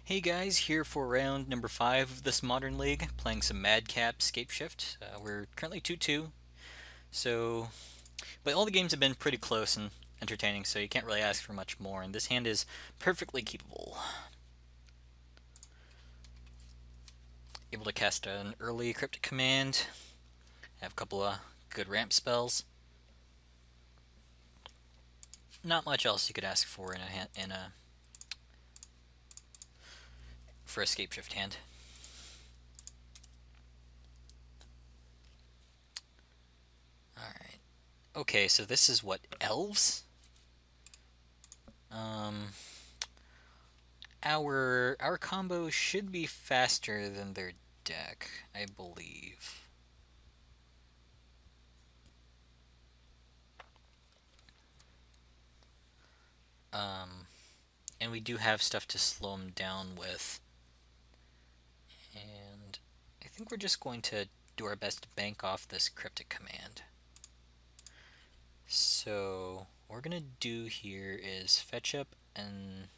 Hey guys, here for round number 5 of this Modern League, playing some Madcap Scapeshift. We're currently 2-2, so... But all the games have been pretty close and entertaining, so you can't really ask for much more, and this hand is perfectly keepable. Able to cast an early Cryptic Command, have a couple of good ramp spells. Not much else you could ask for for a Scapeshift hand. Alright. Okay, so this is what, elves? Um... Our combo should be faster than their deck, I believe. And we do have stuff to slow them down with. And I think we're just going to do our best to bank off this Cryptic Command. So what we're going to do here is fetch up an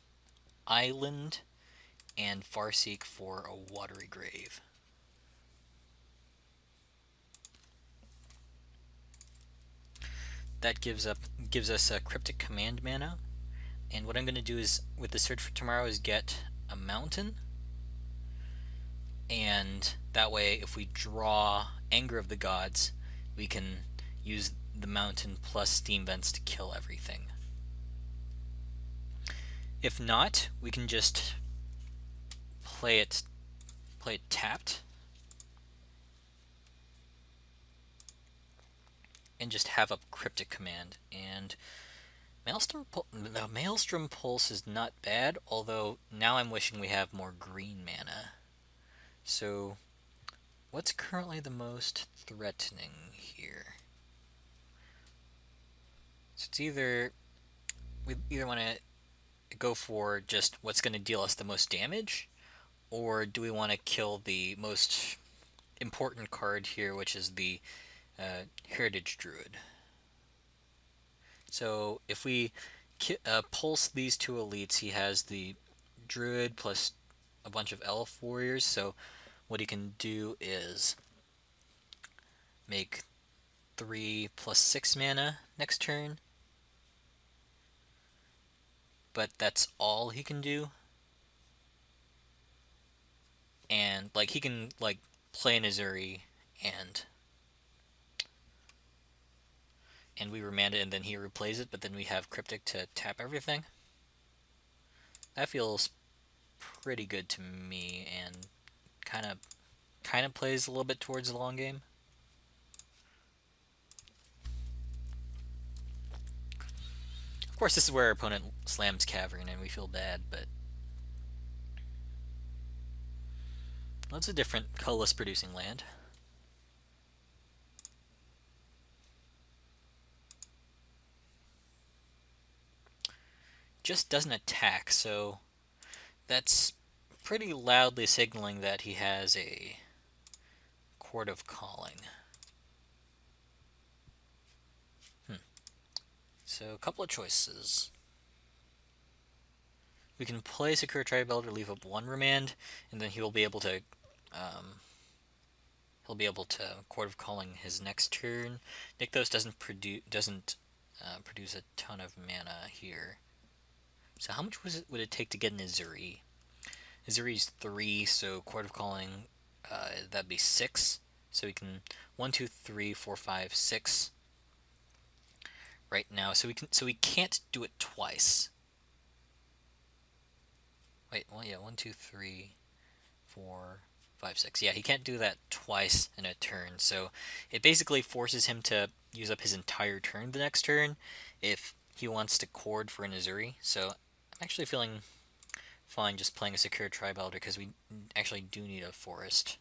island and Farseek for a Watery Grave. That gives us a Cryptic Command mana. And what I'm going to do is, with the Search for Tomorrow, is get a mountain. And that way, if we draw Anger of the Gods, we can use the mountain plus Steam Vents to kill everything. If not, we can just play it tapped. And just have a Cryptic Command. And Maelstrom Pulse is not bad, although now I'm wishing we have more green mana. So, what's currently the most threatening here? So it's we either want to go for just what's going to deal us the most damage, or do we want to kill the most important card here, which is the Heritage Druid? So if we pulse these two elites, he has the Druid plus a bunch of Elf Warriors, so what he can do is make 3 plus 6 mana next turn, but that's all he can do. And like he can like play an Azuri and we remand it and then he replays it, but then we have Cryptic to tap everything. That feels pretty good to me and kind of plays a little bit towards the long game. Of course, this is where our opponent slams Cavern and we feel bad, but that's a different colorless producing land. Just doesn't attack, so that's pretty loudly signaling that he has a Chord of Calling. So a couple of choices. We can play Secure Tribe-Elder, leave up 1 remand, and then he'll be able to Chord of Calling his next turn. Nykthos doesn't produce a ton of mana here. So how much would it take to get an Azuri? Azuri's 3, so Chord of Calling, that'd be 6. So we can 1, 2, 3, 4, 5, 6 right now. So we can't do it twice. Wait, well, yeah, 1, 2, 3, 4, 5, 6. Yeah, he can't do that twice in a turn. So it basically forces him to use up his entire turn the next turn if he wants to chord for an Azuri. So I'm actually feeling fine just playing a Secure Tribe Elder because we actually do need a forest.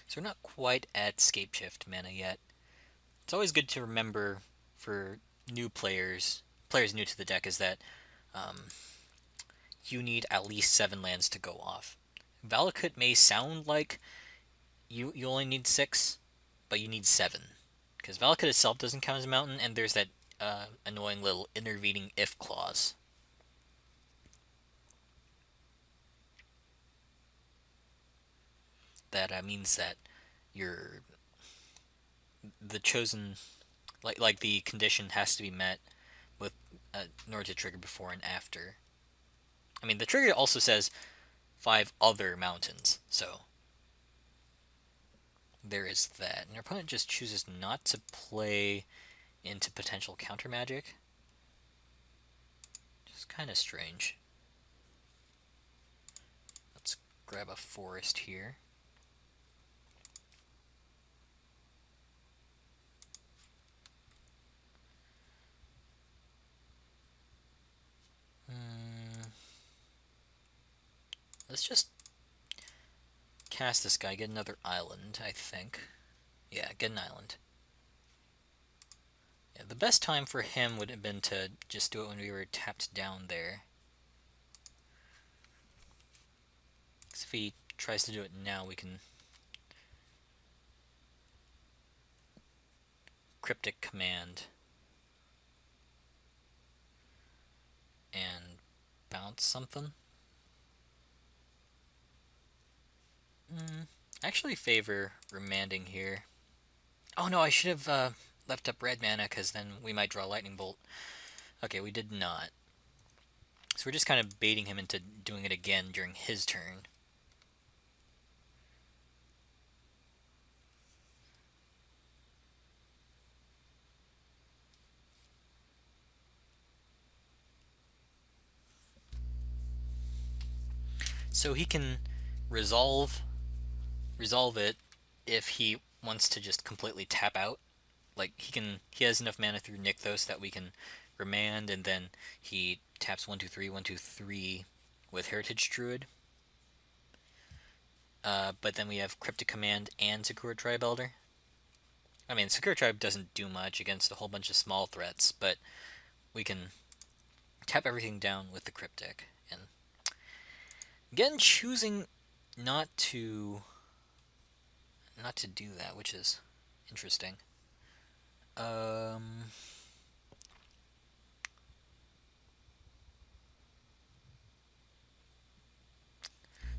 So we're not quite at Scapeshift mana yet. It's always good to remember for new players new to the deck, is that you need at least 7 lands to go off. Valakut may sound like you only need 6, but you need 7. Because Valakut itself doesn't count as a mountain, and there's that annoying little intervening if clause. That means that you're the chosen, like the condition has to be met with in order to trigger before and after. I mean, the trigger also says 5 other mountains, so there is that. And your opponent just chooses not to play into potential counter magic. Just kind of strange. Let's grab a forest here. Let's just cast this guy, get another island, I think. Yeah, get an island. Yeah, the best time for him would have been to just do it when we were tapped down there. Because if he tries to do it now, we can cryptic command and bounce something. I actually favor remanding here. Oh no, I should have left up red mana, because then we might draw lightning bolt. Okay, we did not. So we're just kind of baiting him into doing it again during his turn. So he can resolve it if he wants to just completely tap out. Like he has enough mana through Nykthos that we can remand, and then he taps 1/2/3, 1/2/3 with Heritage Druid. But then we have Cryptic Command and Sakura Tribe Elder. I mean, Sakura Tribe doesn't do much against a whole bunch of small threats, but we can tap everything down with the Cryptic. And again, choosing not to do that, which is interesting.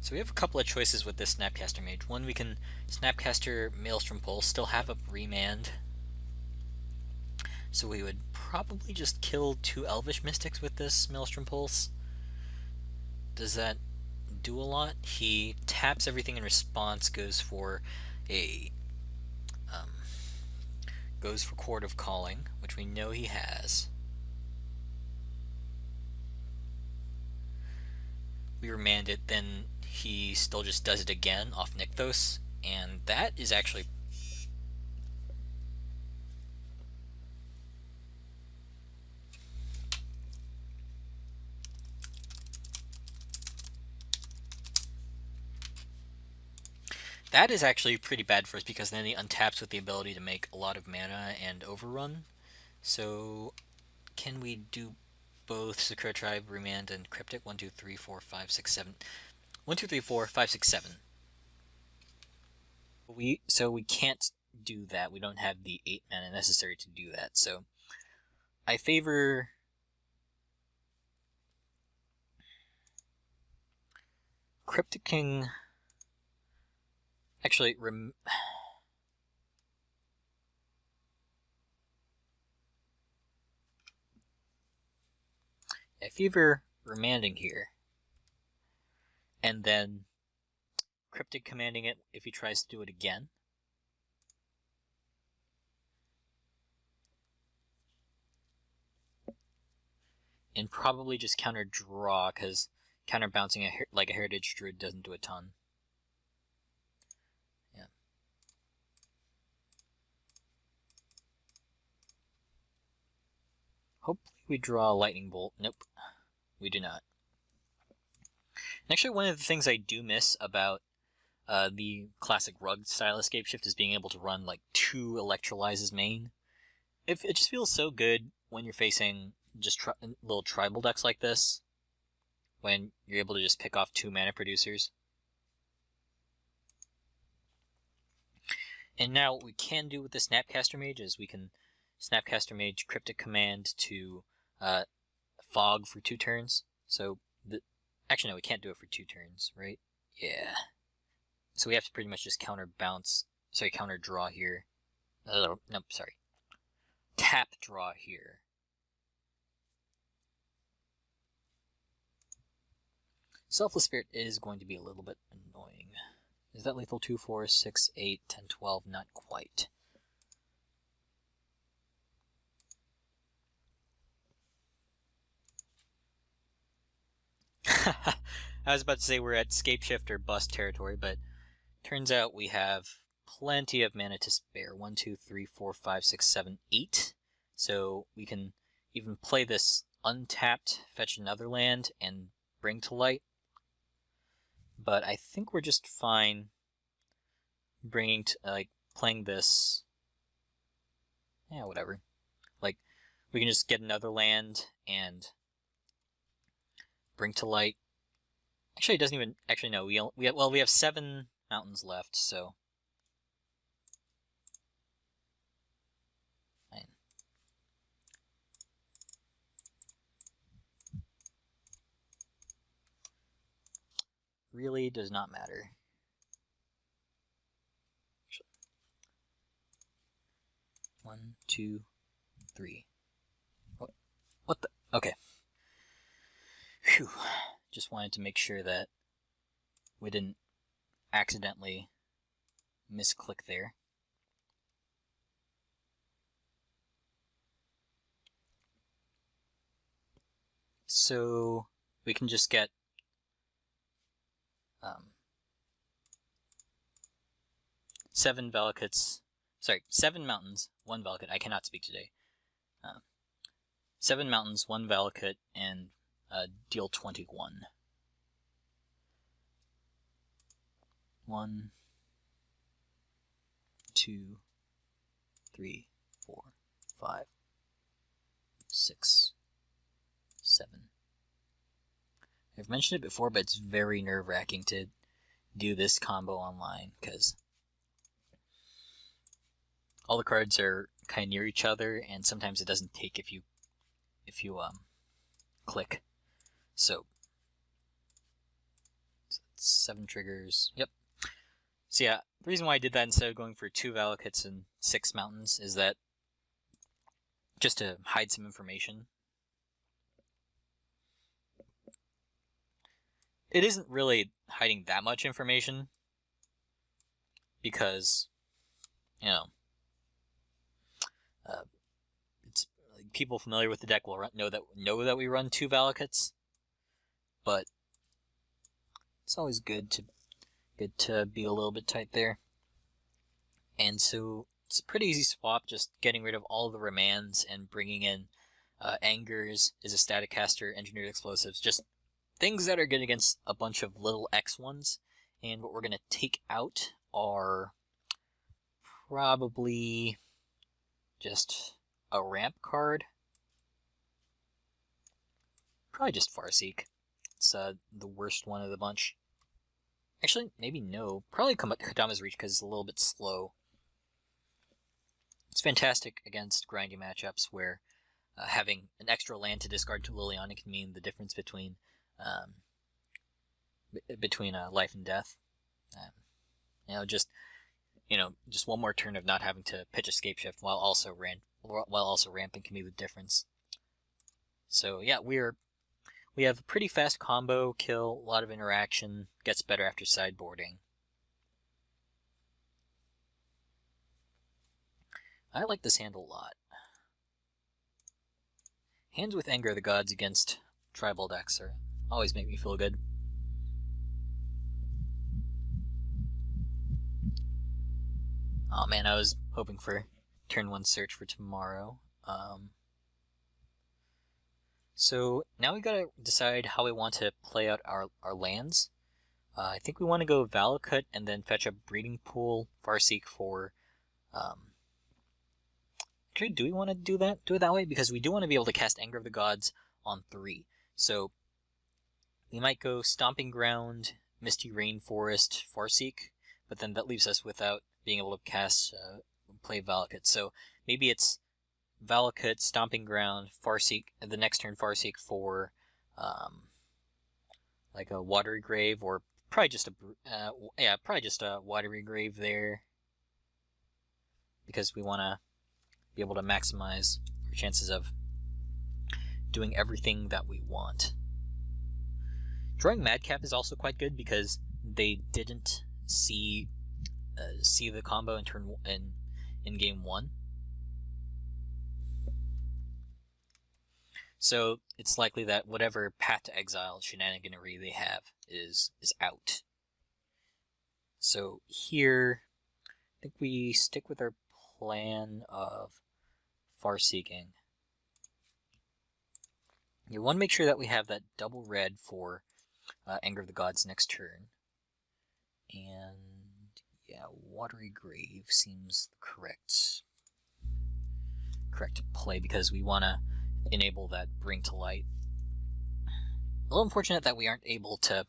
So we have a couple of choices with this Snapcaster Mage. One, we can Snapcaster Maelstrom Pulse, still have a remand. So we would probably just kill 2 Elvish Mystics with this Maelstrom Pulse. Does that do a lot? He taps everything in response, goes for Chord of Calling, which we know he has. We remand it, then he still just does it again off Nykthos, and that is actually pretty bad for us, because then he untaps with the ability to make a lot of mana and overrun. So can we do both Sakura Tribe, Remand, and Cryptic? 1, 2, 3, 4, 5, 6, 7. 1, 2, 3, 4, 5, 6, 7. So we can't do that. We don't have the 8 mana necessary to do that. So I favor Cryptic King. Actually, I favor remanding here, and then Cryptic commanding it if he tries to do it again. And probably just counter draw, because counter bouncing like a Heritage Druid doesn't do a ton. Yeah. Hopefully we draw a Lightning Bolt. Nope, we do not. And actually, one of the things I do miss about the classic Rug style Escape Shift is being able to run like 2 Electrolyzes main. It just feels so good when you're facing just little tribal decks like this, when you're able to just pick off 2 mana producers. And now what we can do with the Snapcaster Mage is we can Snapcaster Mage Cryptic Command to Fog for 2 turns. So, actually no, we can't do it for 2 turns, right? Yeah. So we have to pretty much just counter draw here. Nope, sorry. Tap draw here. Selfless Spirit is going to be a little bit annoying. Is that lethal? 2, 4, 6, 8, 10, 12? Not quite. I was about to say we're at Scapeshift or bust territory, but turns out we have plenty of mana to spare. 1, 2, 3, 4, 5, 6, 7, 8. So we can even play this untapped, fetch another land, and bring to light. But I think we're just fine playing this. Yeah, whatever. Like, we can just get another land and bring to light. Actually, it doesn't even. Actually, no. We have 7 mountains left, so. Fine. Really does not matter. 1, 2, 3. What the? Okay. Phew. Just wanted to make sure that we didn't accidentally misclick there. So we can just get 7 Valakuts. Sorry, 7 mountains, 1 Valakut. I cannot speak today. 7 mountains, 1 Valakut, and deal 21. 1, 2, 3, 4, 5, 6, 7. I've mentioned it before, but it's very nerve-wracking to do this combo online, because all the cards are kind of near each other, and sometimes it doesn't take if you click. So 7 triggers. Yep. So yeah, the reason why I did that instead of going for 2 Valakuts and 6 mountains is that just to hide some information. It isn't really hiding that much information because, you know, it's like, people familiar with the deck will know that we run 2 Valakuts, but it's always good to be a little bit tight there. And so it's a pretty easy swap, just getting rid of all the remands and bringing in Angers is a static caster, engineered explosives, just things that are good against a bunch of little X ones. And what we're going to take out are probably just a ramp card. Probably just Farseek. It's the worst one of the bunch. Actually, maybe no. Probably Kodama's Reach because it's a little bit slow. It's fantastic against grindy matchups where having an extra land to discard to Liliana can mean the difference between life and death. Just one more turn of not having to pitch a Scapeshift while also ramping can be the difference. So yeah, we have a pretty fast combo kill, a lot of interaction, gets better after sideboarding. I like this hand a lot. Hands with Anger of the Gods against tribal decks always make me feel good. Oh man, I was hoping for turn 1 search for tomorrow. So now we gotta decide how we want to play out our lands. I think we want to go Valakut and then fetch a Breeding Pool Farseek for... Actually, do we want to do it that way? Because we do want to be able to cast Anger of the Gods on 3. So we might go Stomping Ground, Misty Rainforest, Farseek, but then that leaves us without being able to cast play Valakut. So maybe it's Valakut, Stomping Ground, Farseek, the next turn Farseek for like a Watery Grave, or probably just a Watery Grave there, because we want to be able to maximize our chances of doing everything that we want. Drawing Madcap is also quite good because they didn't see the combo in game 1. So it's likely that whatever Path to Exile shenaniganery they have is out. So here, I think we stick with our plan of Farseeking. You want to make sure that we have that double red for Anger of the Gods next turn. And yeah, Watery Grave seems the correct play, because we want to enable that Bring to Light. A little unfortunate that we aren't able to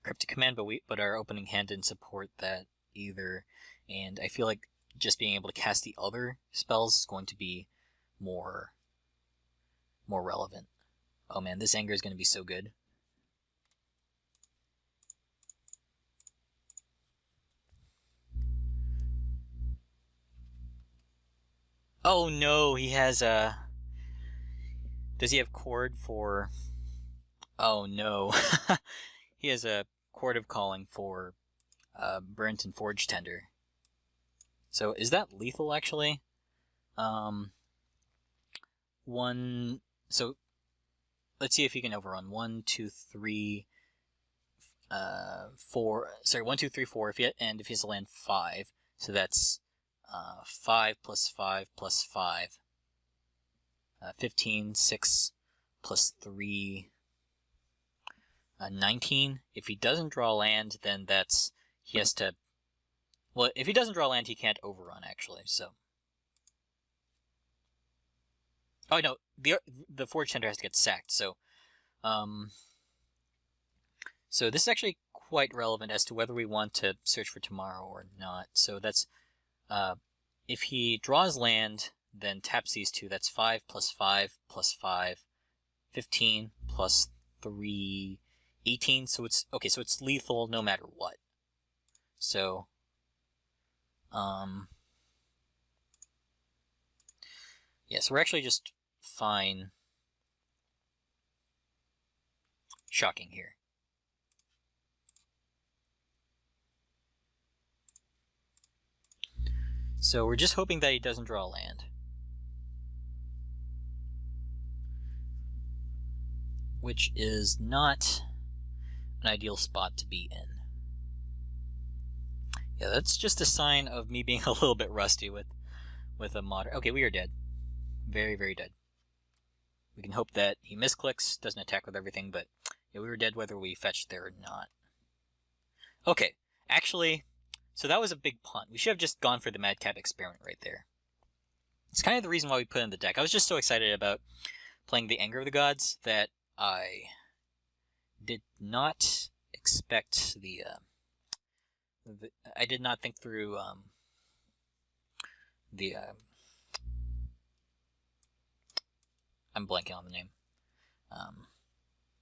Cryptic Command, but our opening hand didn't support that either, and I feel like just being able to cast the other spells is going to be more relevant. Oh man, this Anger is going to be so good. Oh no, he has a... Does he have Chord for... Oh no. He has a Chord of Calling for Burnt and Forge Tender. So is that lethal, actually? So let's see if he can overrun. 1, 2, 3, 4. Sorry, 1, 2, 3, 4. If he has to land 5, so that's 5 plus 5 plus 5. 15, 6 plus 3, 19. If he doesn't draw land, then he has to... Well, if he doesn't draw land, he can't overrun, actually, so... Oh, no, the Forge Tender has to get sacked, so... So this is actually quite relevant as to whether we want to search for tomorrow or not. So that's... if he draws land, then taps these two. That's 5 plus 5 plus 5, 15 plus 3, 18. So it's okay. So it's lethal no matter what. So, yeah. So we're actually just fine shocking here. So we're just hoping that he doesn't draw land. Which is not an ideal spot to be in. Yeah, that's just a sign of me being a little bit rusty with a modern... Okay, we are dead. Very, very dead. We can hope that he misclicks, doesn't attack with everything, but yeah, we were dead whether we fetched there or not. Okay, actually, so that was a big punt. We should have just gone for the Madcap Experiment right there. It's kind of the reason why we put in the deck. I was just so excited about playing the Anger of the Gods that I did not expect I did not think through I'm blanking on the name.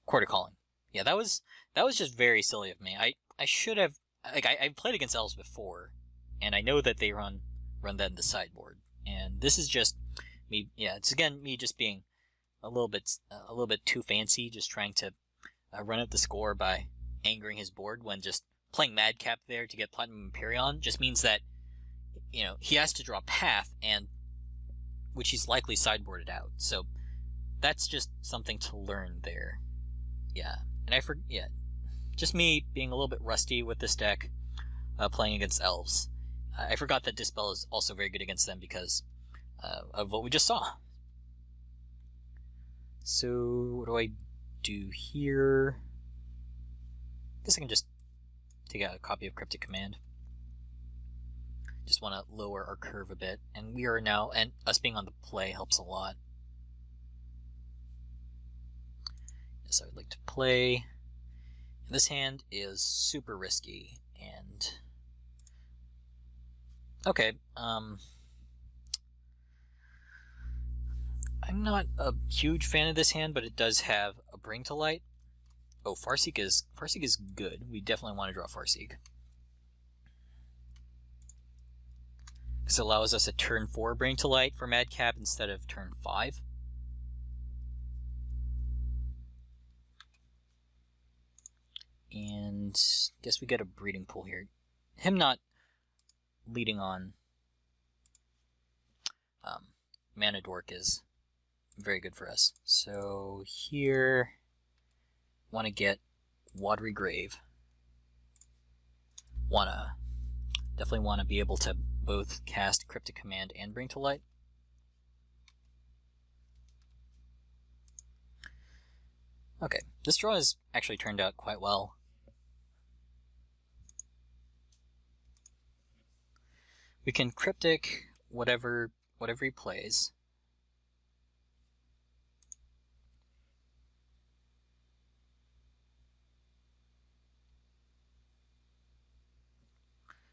Chord of Calling. Yeah, that was just very silly of me. I should have, like, I played against elves before, and I know that they run that in the sideboard, and this is just me. Yeah, it's again me just being a little bit too fancy, just trying to run up the score by angering his board, when just playing Madcap there to get Platinum Empyrean just means that, you know, he has to draw Path, and which he's likely sideboarded out. So that's just something to learn there. Yeah, and just me being a little bit rusty with this deck, playing against elves. I forgot that Dispel is also very good against them because of what we just saw. So what do I do here? I guess I can just take out a copy of Cryptic Command. Just want to lower our curve a bit, and we are now, and us being on the play helps a lot. Yes, I would like to play. This hand is super risky, and Okay, I'm not a huge fan of this hand, but it does have a Bring to Light. Oh, Farseek is good. We definitely want to draw Farseek. This allows us a turn 4 Bring to Light for Madcap instead of turn 5. And I guess we get a breeding pool here. Him not leading on Mana Dork is very good for us. So here, want to get Watery Grave. Definitely want to be able to both cast Cryptic Command and Bring to Light. Okay, this draw has actually turned out quite well. We can Cryptic whatever he plays.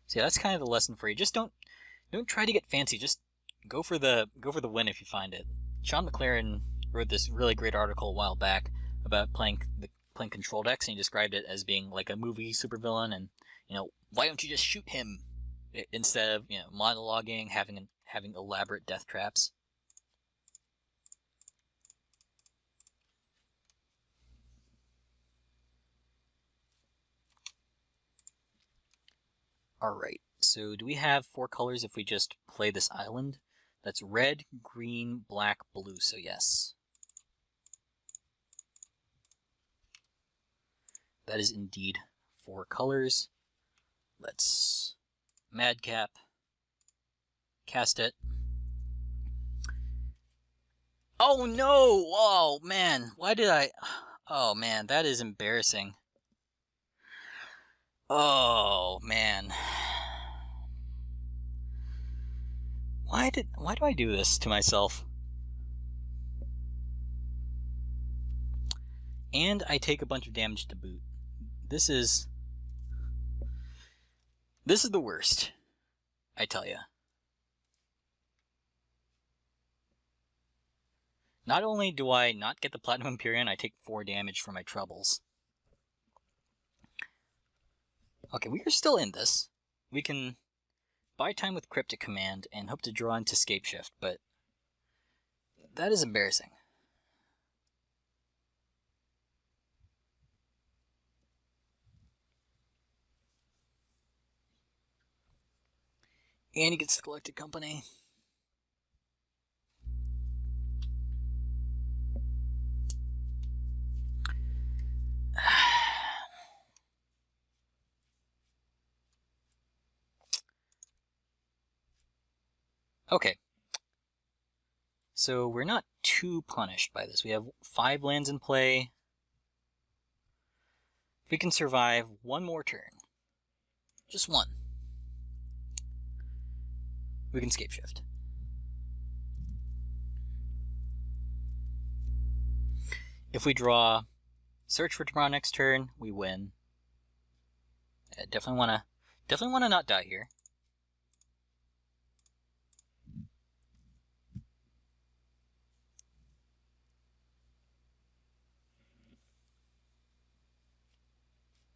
So yeah, that's kind of the lesson for you. Just don't try to get fancy. Just go for the win if you find it. Sean McLaren wrote this really great article a while back about playing control decks, and he described it as being like a movie supervillain, and why don't you just shoot him instead of monologuing, having elaborate death traps. Alright, so do we have 4 colors if we just play this island? That's red, green, black, blue, so yes. That is indeed 4 colors. Let's Madcap, cast it. Oh no! Oh man, why did I... Oh man, that is embarrassing. Oh man. Why do I do this to myself? And I take a bunch of damage to boot. This is the worst, I tell ya. Not only do I not get the Platinum Empyrean, I take 4 damage for my troubles. Okay, we are still in this. We can buy time with Cryptic Command and hope to draw into Scapeshift, but that is embarrassing. And he gets the Collected Company. Okay. So we're not too punished by this. We have 5 lands in play. If we can survive one more turn, just one, we can Scapeshift. If we draw Search for Tomorrow next turn, we win. Definitely wanna not die here.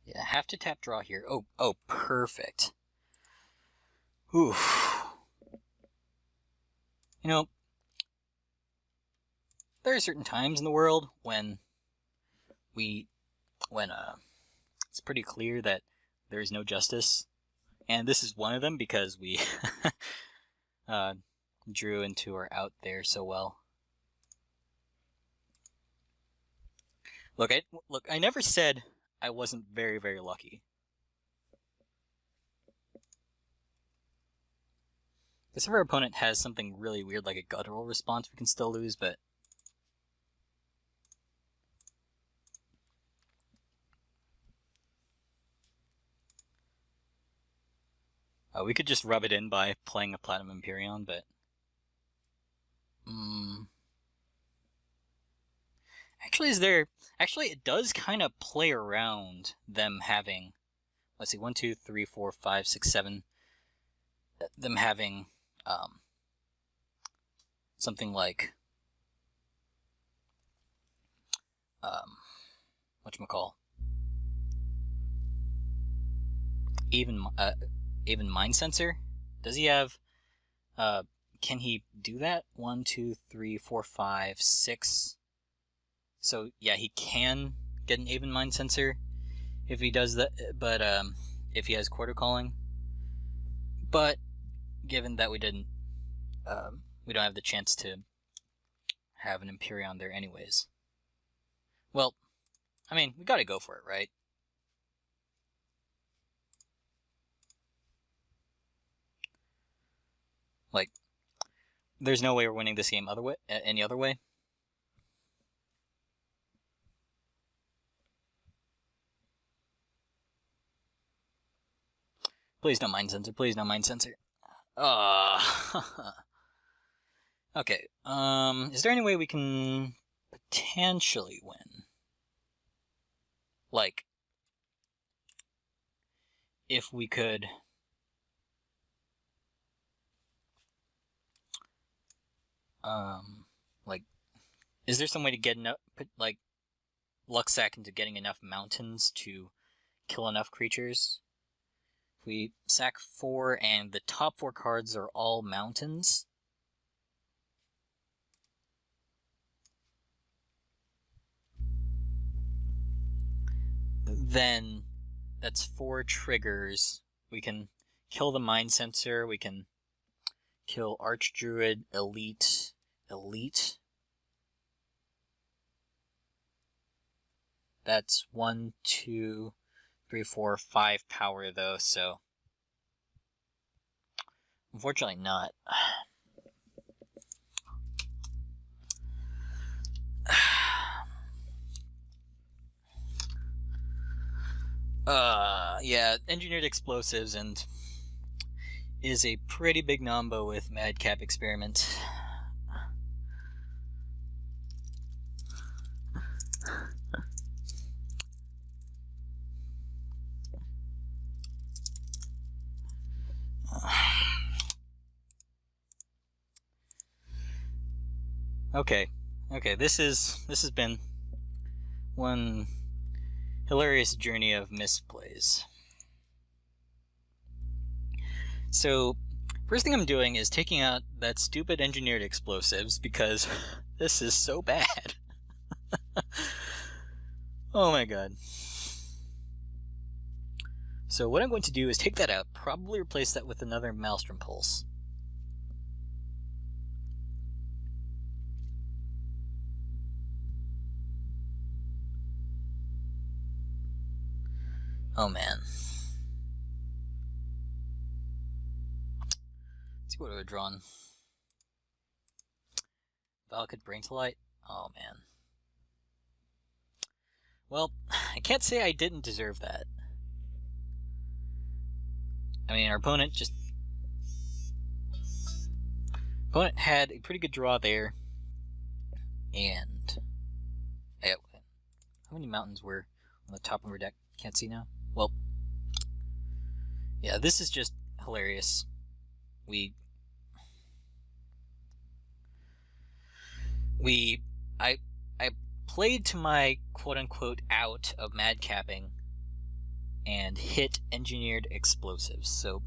Yeah, have to tap draw here. Oh, perfect. Oof. There are certain times in the world when it's pretty clear that there is no justice, and this is one of them because we drew into our out there so well. Look, I never said I wasn't very, very lucky. Because if our opponent has something really weird like a guttural response, we can still lose, but we could just rub it in by playing a Platinum Empyrean, but Actually, it does kind of play around them having, let's see, 1, 2, 3, 4, 5, 6, 7. them having something like whatchamacall, even mind sensor. Does he have? Can he do that? 1, 2, 3, 4, 5, 6. So yeah, he can get an Aven mind sensor if he does that. But if he has quarter calling. But given that we don't have the chance to have an Empyrean there anyways. Well, I mean, we gotta go for it, right? Like, there's no way we're winning this game any other way. Please no mind sensor. Please no mind sensor. Okay. Is there any way we can potentially win? Like, if we could... like, is there some way to get enough, like, luck sack into getting enough mountains to kill enough creatures? If we sack 4 and the top 4 cards are all mountains, then that's 4 triggers. We can kill the mind sensor, we can kill Archdruid, Elite. That's 1, 2, 3, 4, 5 power though, so unfortunately not. Yeah, engineered explosives and is a pretty big nombo with Madcap Experiment. Okay, this has been one hilarious journey of misplays. So, first thing I'm doing is taking out that stupid engineered explosives because this is so bad. Oh my god. So what I'm going to do is take that out, probably replace that with another Maelstrom Pulse. Oh man. Let's see what I would have drawn. Valakut Brain to Light? Oh man. Well, I can't say I didn't deserve that. I mean, our opponent had a pretty good draw there. And how many mountains were on the top of our deck? Can't see now. Well, yeah, this is just hilarious. I played to my quote-unquote out of madcapping and hit engineered explosives, so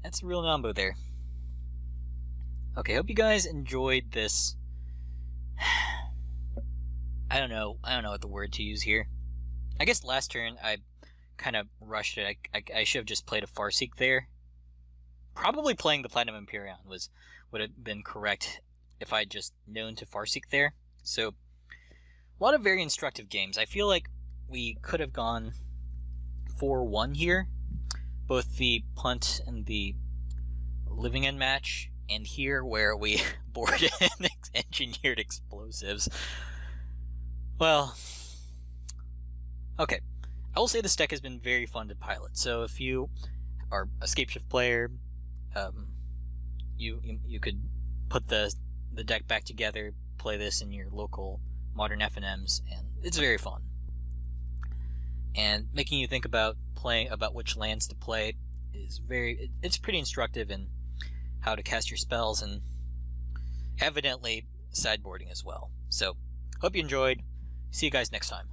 that's a real nombo there. Okay, hope you guys enjoyed this. I don't know what the word to use here. I guess last turn I kind of rushed it. I should have just played a Farseek there. Probably playing the Platinum Empyrean would have been correct if I'd just known to Farseek there. So, a lot of very instructive games. I feel like we could have gone 4-1 here. Both the punt and the living end match, and here where we boarded engineered explosives. Well, okay. I will say this deck has been very fun to pilot. So if you are a Scapeshift player, you could put the deck back together, play this in your local modern FNMs, and it's very fun. And making you think about which lands to play is it's pretty instructive in how to cast your spells, and evidently sideboarding as well. So, hope you enjoyed. See you guys next time.